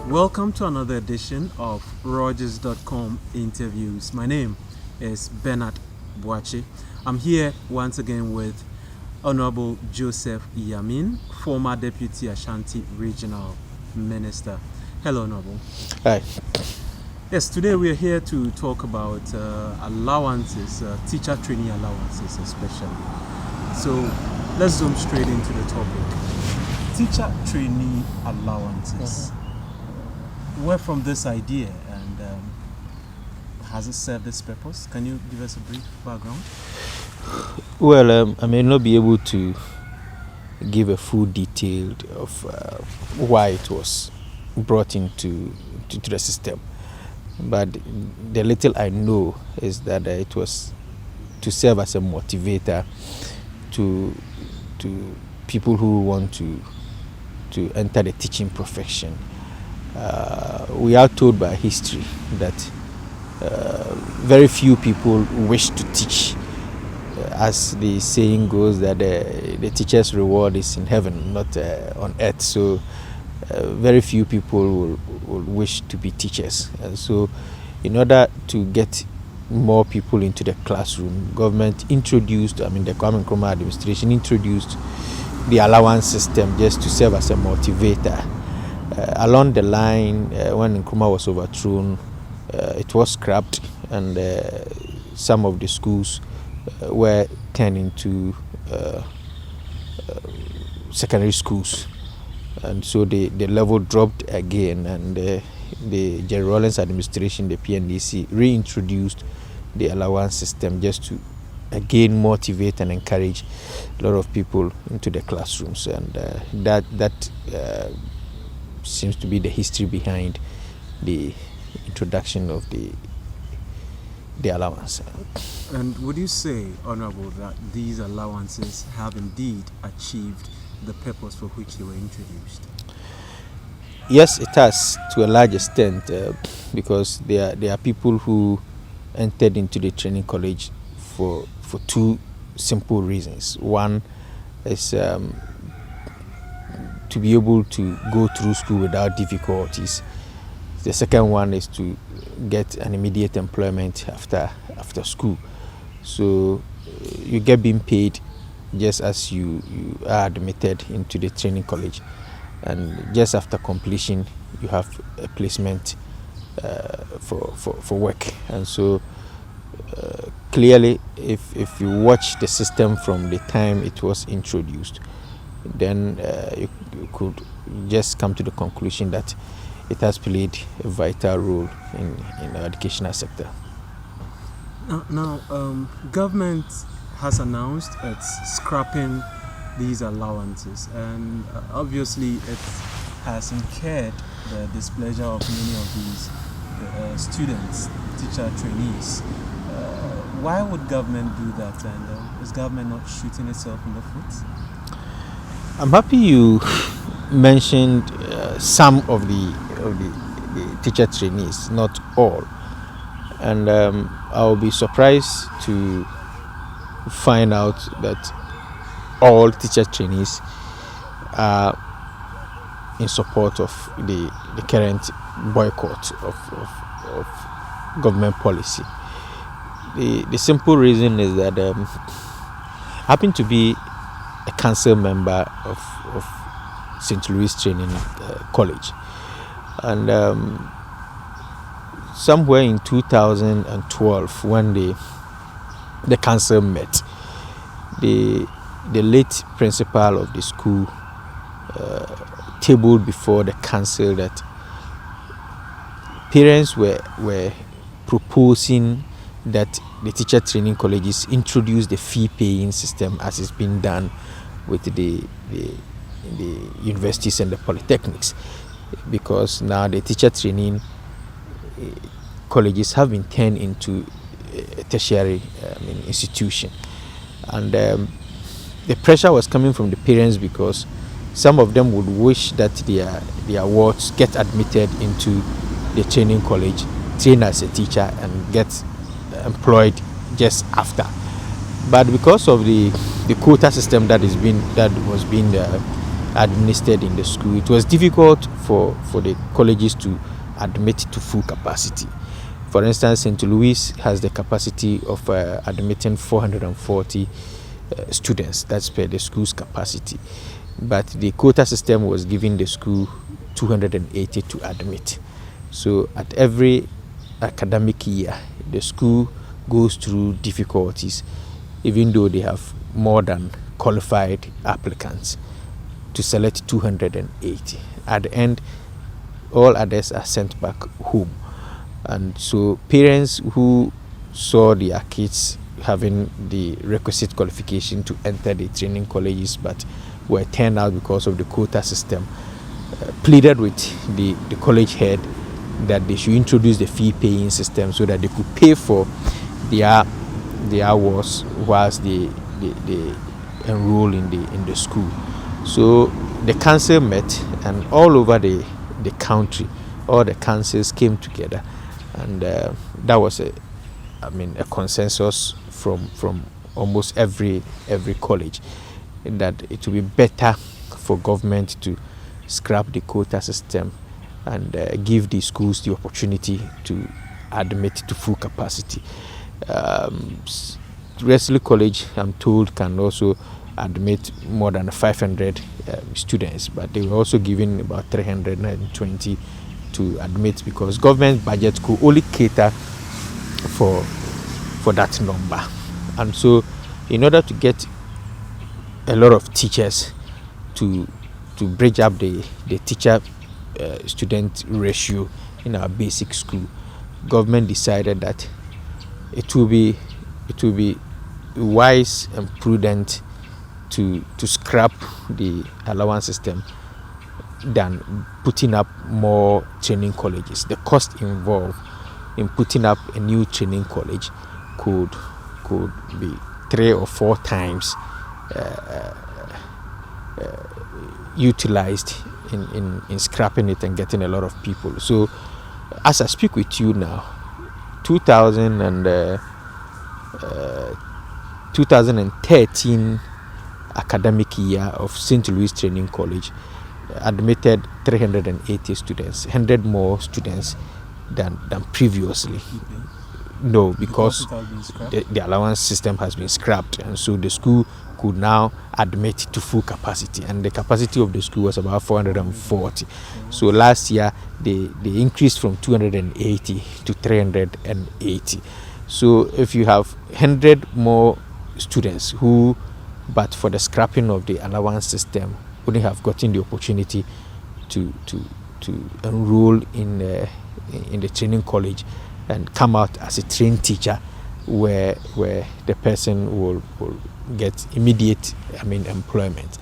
Welcome to another edition of Rogers.com interviews. My name is Bernard-Buachi. I'm here once again with Honorable Joseph-Yammin, former Deputy Ashanti Regional Minister. Hello, Honorable. Hi. Yes, today we are here to talk about allowances, teacher-trainee allowances especially. So let's zoom straight into the topic. Teacher-trainee allowances. Where from this idea, and has it served its purpose? Can you give us a brief background? Well, I may not be able to give a full detail of why it was brought into the system, but the little I know is that it was to serve as a motivator to people who want to enter the teaching profession. We are told by history that very few people wish to teach. As the saying goes, that the teacher's reward is in heaven, not on earth. So very few people will wish to be teachers. And so in order to get more people into the classroom, government introduced, the Kwame Nkrumah administration introduced the allowance system just to serve as a motivator. Along the line, when Nkrumah was overthrown, it was scrapped, and some of the schools were turned into secondary schools, and so the level dropped again, and the Jerry Rawlings administration, the PNDC, reintroduced the allowance system just to again motivate and encourage a lot of people into the classrooms, and that seems to be the history behind the introduction of the allowance. And would you say, Honorable, that these allowances have indeed achieved the purpose for which they were introduced? Yes, it has, to a large extent, because there are people who entered into the training college for two simple reasons. One is to be able to go through school without difficulties. The second one is to get an immediate employment after school. So you get being paid just as you are admitted into the training college, and just after completion you have a placement for work. And so clearly, if you watch the system from the time it was introduced, then you could just come to the conclusion that it has played a vital role in the educational sector. Now, government has announced it's scrapping these allowances, and obviously it has incurred the displeasure of many of these students, teacher-trainees. Why would government do that, and is government not shooting itself in the foot? I'm happy you mentioned some of the teacher trainees, not all, and I'll be surprised to find out that all teacher trainees are in support of the current boycott of government policy. The simple reason is that I happen to be a council member of St. Louis Training College, and somewhere in 2012, when the council met, the late principal of the school tabled before the council that parents were proposing that the teacher training colleges introduce the fee paying system as it's been done with the universities and the polytechnics, because now the teacher training colleges have been turned into a tertiary institution, and the pressure was coming from the parents because some of them would wish that their wards get admitted into the training college, train as a teacher, and get employed just after. But because of the quota system that was being administered in the school, it was difficult for the colleges to admit to full capacity. For instance, St. Louis has the capacity of admitting 440 students. That's per the school's capacity. But the quota system was giving the school 280 to admit. So at every academic year, the school goes through difficulties, even though they have more than qualified applicants, to select 280. At the end, all others are sent back home. And so parents who saw their kids having the requisite qualification to enter the training colleges but were turned out because of the quota system pleaded with the college head that they should introduce the fee paying system so that they could pay for their hours whilst they enroll in the school. So the council met, and all over the country, all the councils came together, and that was a consensus from almost every college that it would be better for government to scrap the quota system and give the schools the opportunity to admit to full capacity. Wesley College, I'm told, can also admit more than 500 students, but they were also given about 320 to admit because government budget could only cater for that number. And so in order to get a lot of teachers to bridge up the teacher student ratio in our basic school, government decided that it will be wise and prudent to scrap the allowance system than putting up more training colleges. The cost involved in putting up a new training college could be 3 or 4 times utilized in scrapping it and getting a lot of people. So as I speak with you now, 2013 academic year of St. Louis Training College admitted 380 students, 100 more students than previously. No, because the allowance system has been scrapped, and so the school could now admit to full capacity, and the capacity of the school was about 440. So last year they increased from 280 to 380. So if you have 100 more students who, but for the scrapping of the allowance system, wouldn't have gotten the opportunity to enroll in the training college and come out as a trained teacher, where the person will get immediate employment,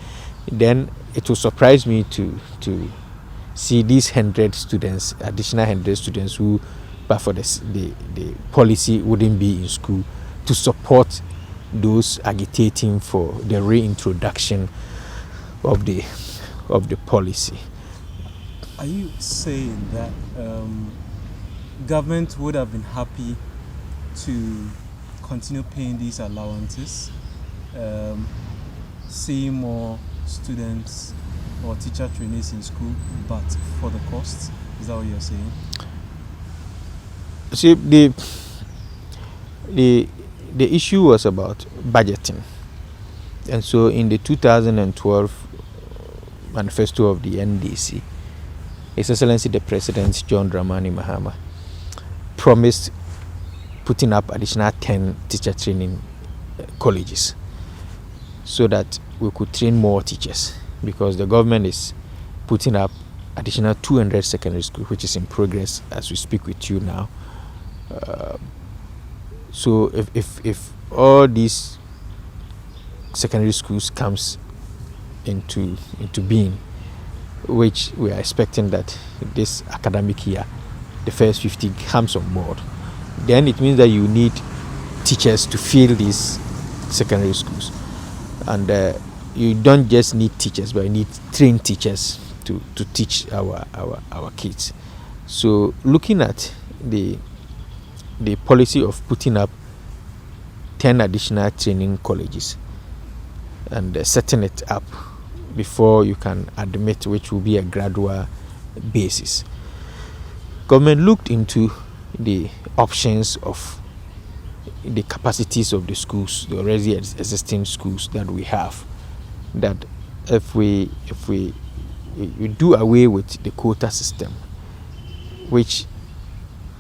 then it will surprise me to see these 100 students, additional 100 students who, but for the policy, wouldn't be in school, to support those agitating for the reintroduction of the policy. Are you saying that government would have been happy to continue paying these allowances, see more students or teacher trainees in school, but for the costs? Is that what you're saying? See, the issue was about budgeting, and so in the 2012 manifesto of the NDC, His Excellency the President John Dramani Mahama promised putting up additional 10 teacher training colleges so that we could train more teachers, because the government is putting up additional 200 secondary schools, which is in progress as we speak with you now. So if all these secondary schools comes into being, which we are expecting that this academic year the first 50 comes on board, then it means that you need teachers to fill these secondary schools, and you don't just need teachers, but you need trained teachers to teach our kids. So looking at the policy of putting up 10 additional training colleges and setting it up before you can admit, which will be a gradual basis. Government looked into the options of the capacities of the schools, the already existing schools that we have, that if we do away with the quota system, which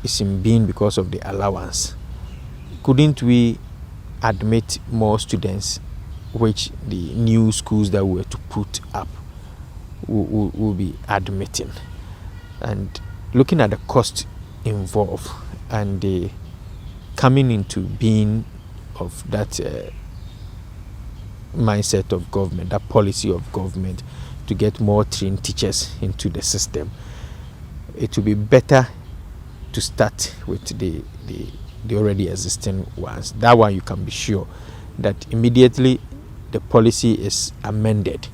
is in being because of the allowance, couldn't we admit more students, which the new schools that we were to put up will be admitting? And looking at the cost involved and the coming into being of that mindset of government, that policy of government to get more trained teachers into the system, it will be better to start with the already existing ones. That one you can be sure that immediately the policy is amended,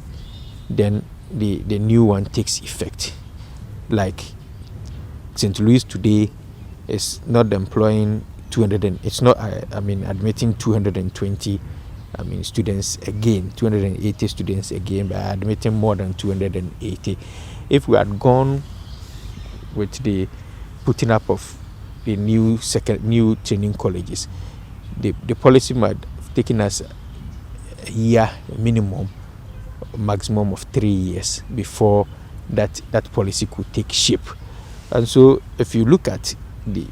then the new one takes effect. Like St. Louis today is not employing 200 and it's not admitting 220 students again, 280 students again, by admitting more than 280. If we had gone with the putting up of the new training colleges, the policy might have taken us a year minimum, maximum of 3 years before that policy could take shape. And so if you look at the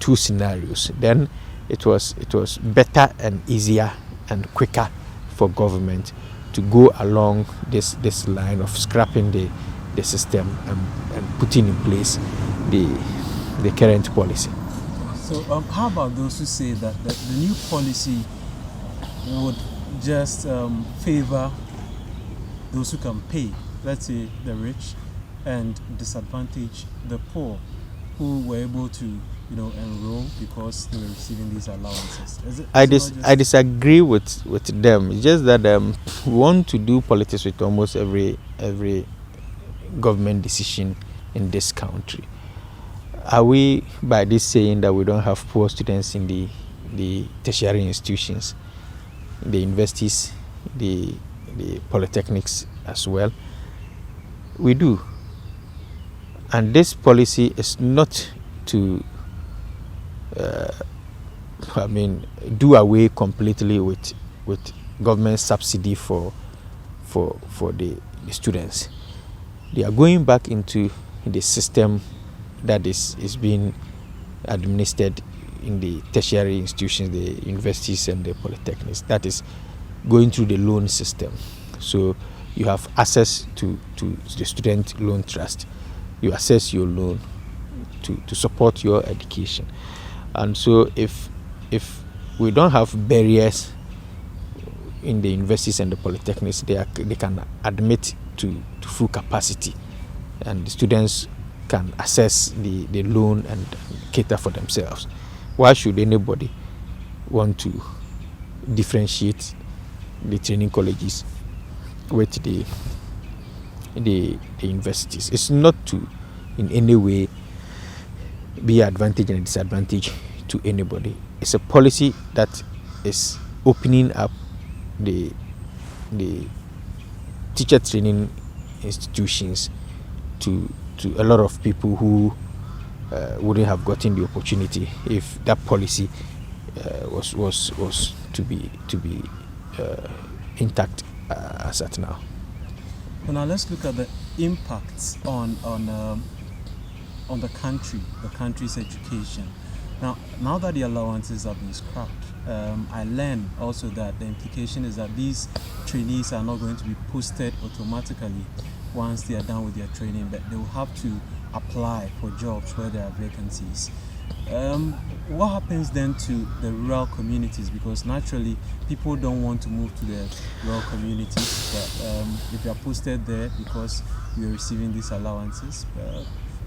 two scenarios, then it was better and easier and quicker for government to go along this line of scrapping the system and putting in place the current policy. So how about those who say that the new policy would just favor those who can pay, let's say the rich, and disadvantage the poor who were able to enroll because they were receiving these allowances? I disagree with them. It's just that we want to do politics with almost every government decision in this country. Are we by this saying that we don't have poor students in the tertiary institutions, the universities, the polytechnics as well? We do. And this policy is not to do away completely with government subsidy for the students. They are going back into the system that is being administered in the tertiary institutions, the universities and the polytechnics. That is going through the loan system. So you have access to the student loan trust. You access your loan to support your education. And so if we don't have barriers in the universities and the polytechnics, they can admit to full capacity, and the students can access the loan and cater for themselves. Why should anybody want to differentiate the training colleges with the universities? It's not to in any way be advantage and disadvantage to anybody. It's a policy that is opening up the teacher training institutions to a lot of people who wouldn't have gotten the opportunity if that policy was to be intact as at now. Well, now let's look at the impacts on the country's education. Now that the allowances have been scrapped, I learned also that the implication is that these trainees are not going to be posted automatically once they are done with their training, but they will have to apply for jobs where there are vacancies. What happens then to the rural communities? Because naturally people don't want to move to the rural communities, but if you are posted there because you are receiving these allowances,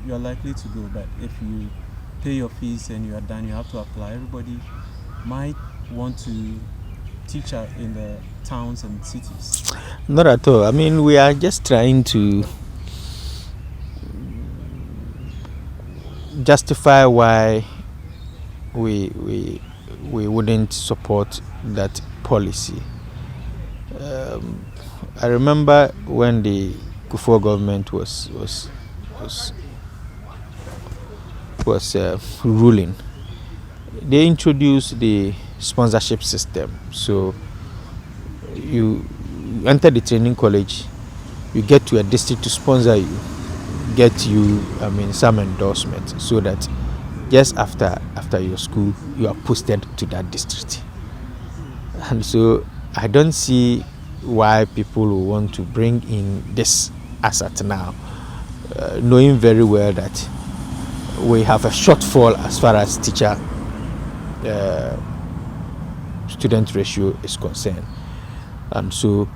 you are likely to go. But if you pay your fees and you are done, you have to apply. Everybody might want to teach in the towns and cities. Not at all. I mean, we are just trying to justify why we wouldn't support that policy. I remember when the Kufuor government was ruling, they introduced the sponsorship system. So you enter the training college, you get to a district to sponsor you, get you, some endorsement, so that just after your school, you are posted to that district. And so I don't see why people will want to bring in this asset now, knowing very well that we have a shortfall as far as teacher student ratio is concerned. And so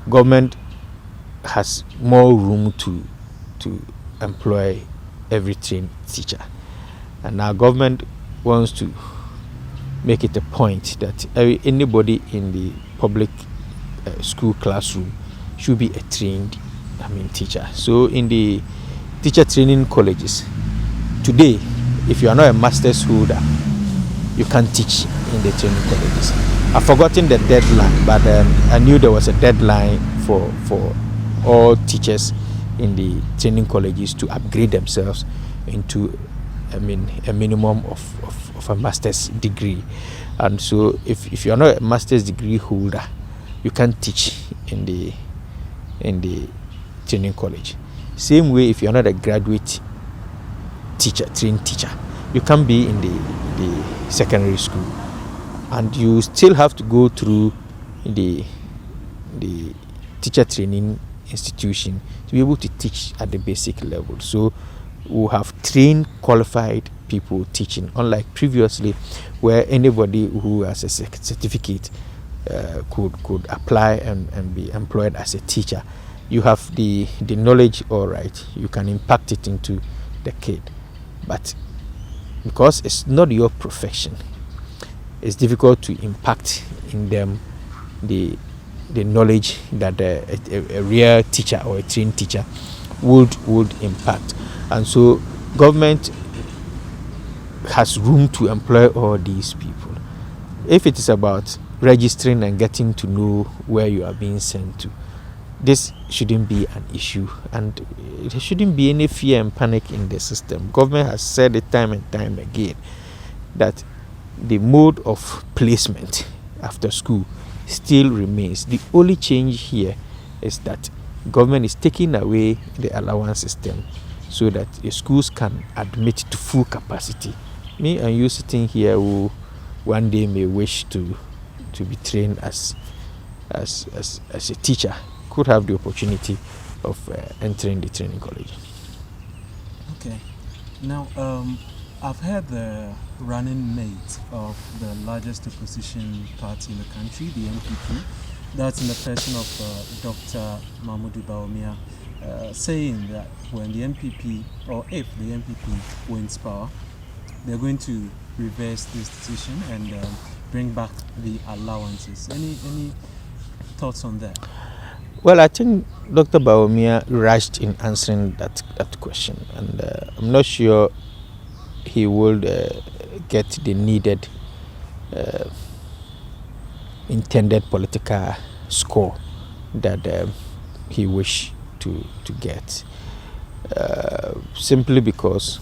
government has more room to employ every trained teacher. And now government wants to make it a point that anybody in the public school classroom should be a trained teacher. So in the teacher training colleges today, if you are not a master's holder, you can't teach in the training colleges. I've forgotten the deadline, but I knew there was a deadline for all teachers in the training colleges to upgrade themselves into a minimum of a master's degree. And so if you're not a master's degree holder, you can't teach in the training college. Same way, if you're not a graduate teacher, trained teacher, you can't be in the secondary school, and you still have to go through the teacher training institution to be able to teach at the basic level. So we'll have trained, qualified people teaching, unlike previously where anybody who has a certificate could apply and be employed as a teacher. You have the knowledge, all right, you can impact it into the kid, but because it's not your profession, it's difficult to impact in them the knowledge that a real teacher or a trained teacher would impact. And so government has room to employ all these people. If it is about registering and getting to know where you are being sent to, this shouldn't be an issue, and there shouldn't be any fear and panic in the system. Government has said it time and time again that the mode of placement after school still remains. The only change here is that government is taking away the allowance system so that the schools can admit to full capacity. Me and you sitting here who one day may wish to be trained as a teacher could have the opportunity of entering the training college. Okay. Now, I've heard the running mate of the largest opposition party in the country, the NPP, that's in the person of Dr. Mahmoud Bawumia, saying that when the NPP, or if the NPP wins power, they're going to reverse this decision and bring back the allowances. Any thoughts on that? Well, I think Dr. Bawumia rushed in answering that question, and I'm not sure he will get the needed intended political score that he wished to get, simply because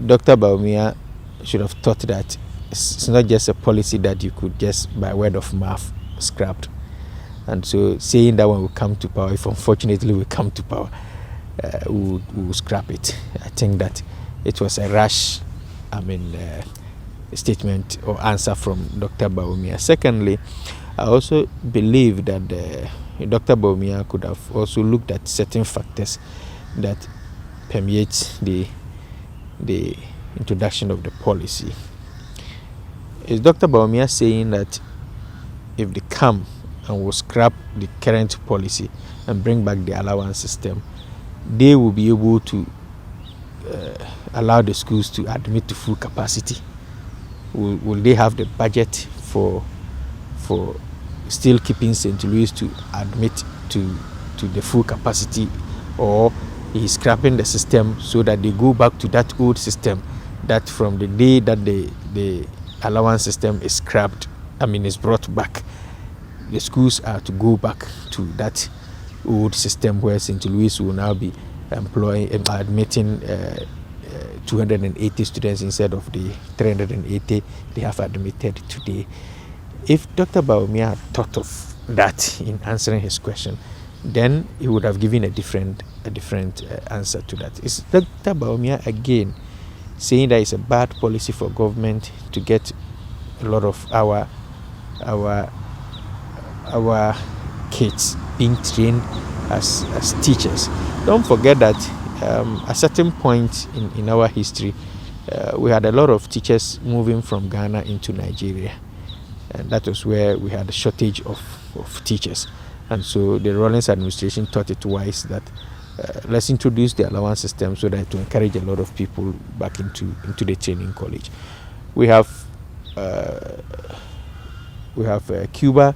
Dr. Bawumia should have thought that it's not just a policy that you could just by word of mouth scrap. And so saying that when we come to power, if unfortunately we come to power, we will scrap it. I think that it was a rash statement or answer from Dr. Bawumia. Secondly, I also believe that Dr. Bawumia could have also looked at certain factors that permeate the introduction of the policy. Is Dr. Bawumia saying that if they come and will scrap the current policy and bring back the allowance system, they will be able to allow the schools to admit to full capacity? Will they have the budget for still keeping St. Louis to admit to the full capacity, or he's scrapping the system so that they go back to that old system that from the day that the allowance system is scrapped, is brought back, the schools are to go back to that old system where St. Louis will now be admitting 280 students instead of the 380 they have admitted today. If Dr. Bawumia had thought of that in answering his question, then he would have given a different answer to that. It's Dr. Bawumia again saying that it's a bad policy for government to get a lot of our kids being trained as teachers. Don't forget that at a certain point in our history, we had a lot of teachers moving from Ghana into Nigeria, and that was where we had a shortage of teachers. And so the Rawlings administration thought it wise that let's introduce the allowance system so that to encourage a lot of people back into the training college. We have Cuba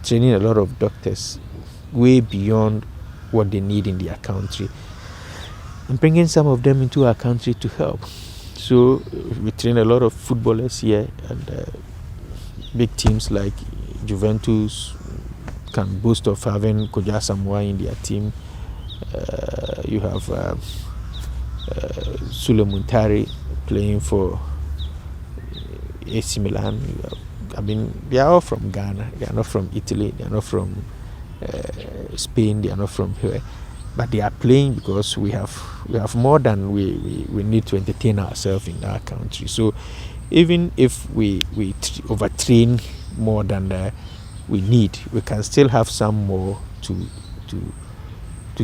training a lot of doctors way beyond what they need in their country, and bringing some of them into our country to help. So we train a lot of footballers here, and big teams like Juventus can boast of having Koja Samoa in their team. You have Sule Muntari playing for AC Milan. They are all from Ghana. They are not from Italy. They are not from Spain. They are not from here. But they are playing because we have more than we need to entertain ourselves in our country. So even if we overtrain more than we need, we can still have some more to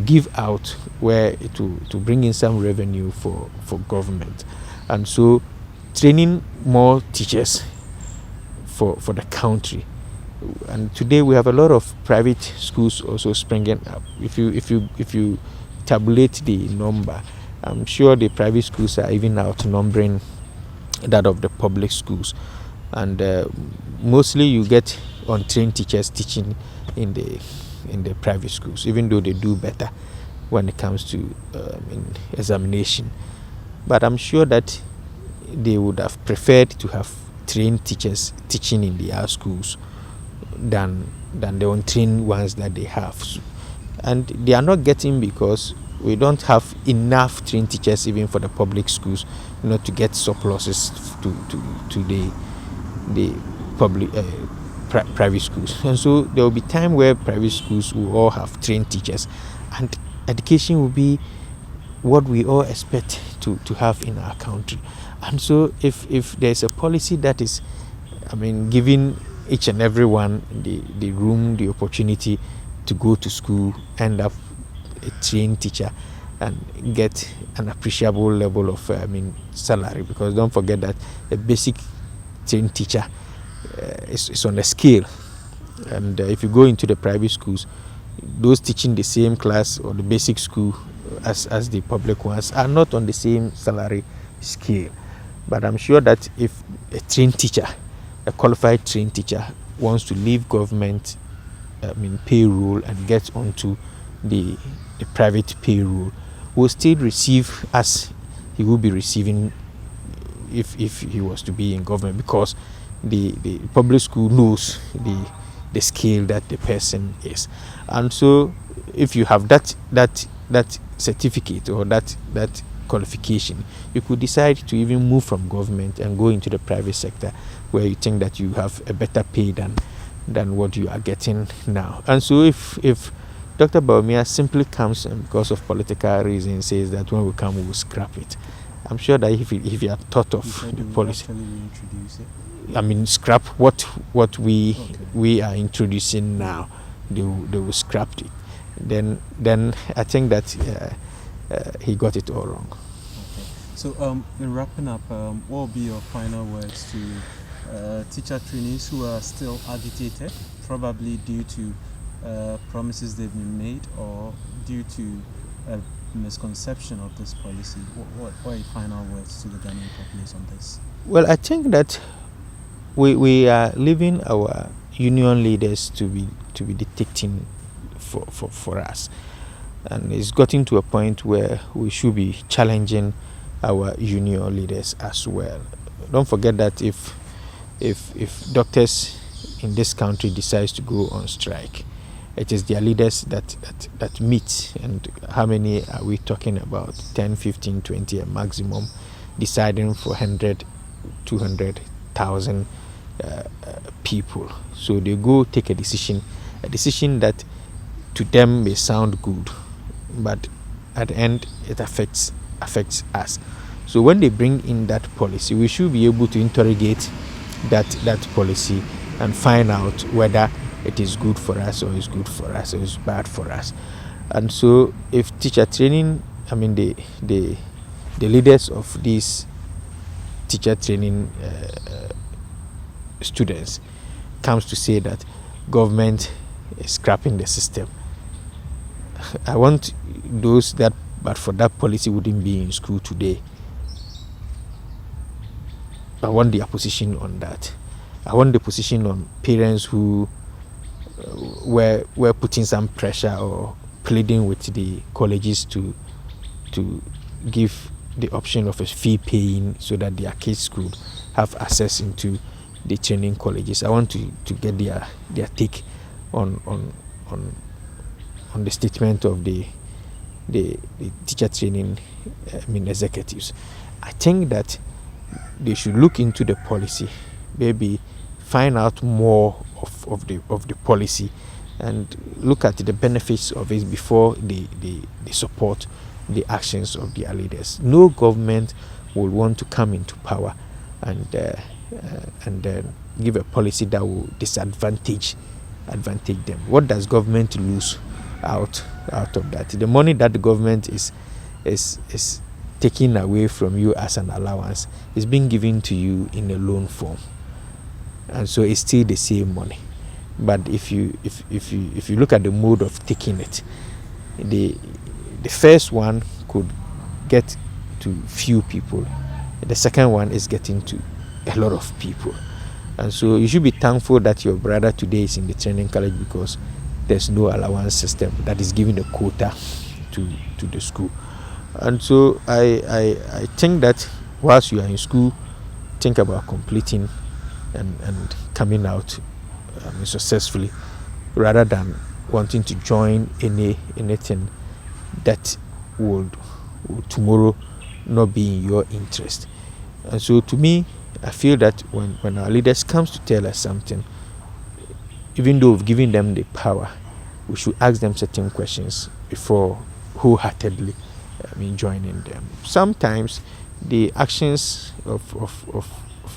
give out, where to bring in some revenue for government. And so training more teachers for the country. And today we have a lot of private schools also springing up. If you tabulate the number, I'm sure the private schools are even outnumbering that of the public schools. And mostly you get untrained teachers teaching in the private schools, even though they do better when it comes to examination. But I'm sure that they would have preferred to have trained teachers teaching in their schools than the untrained ones that they have. And they are not getting because we don't have enough trained teachers even for the public schools, not to get surpluses to the public private schools. And so there will be time where private schools will all have trained teachers, and education will be what we all expect to have in our country. And so if there's a policy that is giving each and everyone the room, the opportunity to go to school, end up a trained teacher, and get an appreciable level of salary, because don't forget that a basic trained teacher is on a scale, and if you go into the private schools, those teaching the same class or the basic school as the public ones are not on the same salary scale. But I'm sure that if a trained teacher, a qualified trained teacher, wants to leave government payroll and get onto the private payroll, will still receive as he will be receiving if he was to be in government, because the public school knows the scale that the person is. And so if you have that certificate or that qualification, you could decide to even move from government and go into the private sector, where you think that you have a better pay than what you are getting now. And so if Dr. Bawumia simply comes and because of political reasons says that when we come we will scrap it, I'm sure that if he had thought of the policy, scrap what we are introducing now, they will scrap it. Then I think that he got it all wrong. Okay. So in wrapping up, what will be your final words to teacher trainees who are still agitated, probably due to promises they've been made or due to a misconception of this policy? What are your final words to the Ghanaian populace on this? Well, I think that we are leaving our union leaders to be dictating for us, and it's gotten to a point where we should be challenging our union leaders as well. Don't forget that if doctors in this country decides to go on strike, it is their leaders that meet. And how many are we talking about? 10, 15, 20 at maximum, deciding for 100, 200,000 people. So they go take a decision that to them may sound good, but at the end it affects us. So when they bring in that policy, we should be able to interrogate that policy and find out whether it is good for us or is good for us or is bad for us. And so if teacher training, I mean the leaders of these teacher training students comes to say that government is scrapping the system, I want those that, but for that policy wouldn't be in school today. I want their position on that. I want the position on parents who were putting some pressure or pleading with the colleges to give the option of a fee paying so that their kids could have access into the training colleges. I want to get their take on the statement of the teacher training executives. I think that they should look into the policy, maybe find out more of the policy and look at the benefits of it before they support the actions of their leaders. No government will want to come into power and give a policy that will disadvantage them. What does government lose out of that? The money that the government is taking away from you as an allowance is being given to you in a loan form, and so it's still the same money. But if you look at the mode of taking it, the first one could get to few people, the second one is getting to a lot of people. And so you should be thankful that your brother today is in the training college, because there's no allowance system that is giving a quota to the school. And so I think that whilst you are in school, think about completing and coming out successfully, rather than wanting to join anything that would tomorrow not be in your interest. And so to me, I feel that when our leaders comes to tell us something, even though we've given them the power, we should ask them certain questions before wholeheartedly joining them. Sometimes the actions of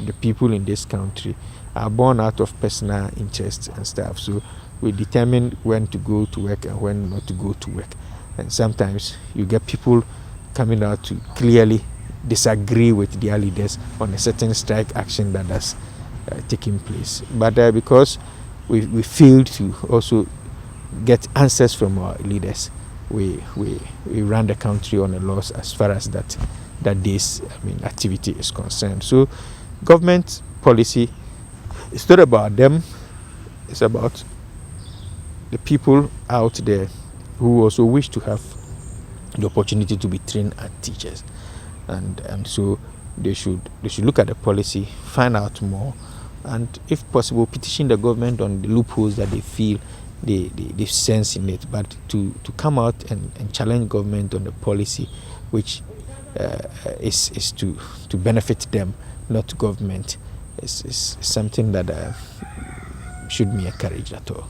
the people in this country are born out of personal interests and stuff. So we determine when to go to work and when not to go to work. And sometimes you get people coming out to clearly disagree with their leaders on a certain strike action that has taken place. But because we failed to also get answers from our leaders, we ran the country on a loss as far as that day's activity is concerned. So government policy is not about them, it's about the people out there who also wish to have the opportunity to be trained as teachers. And so they should look at the policy, find out more, and if possible petition the government on the loopholes that they feel they sense in it. But to come out and challenge government on the policy which is to benefit them, not government, is something that should be encouraged at all.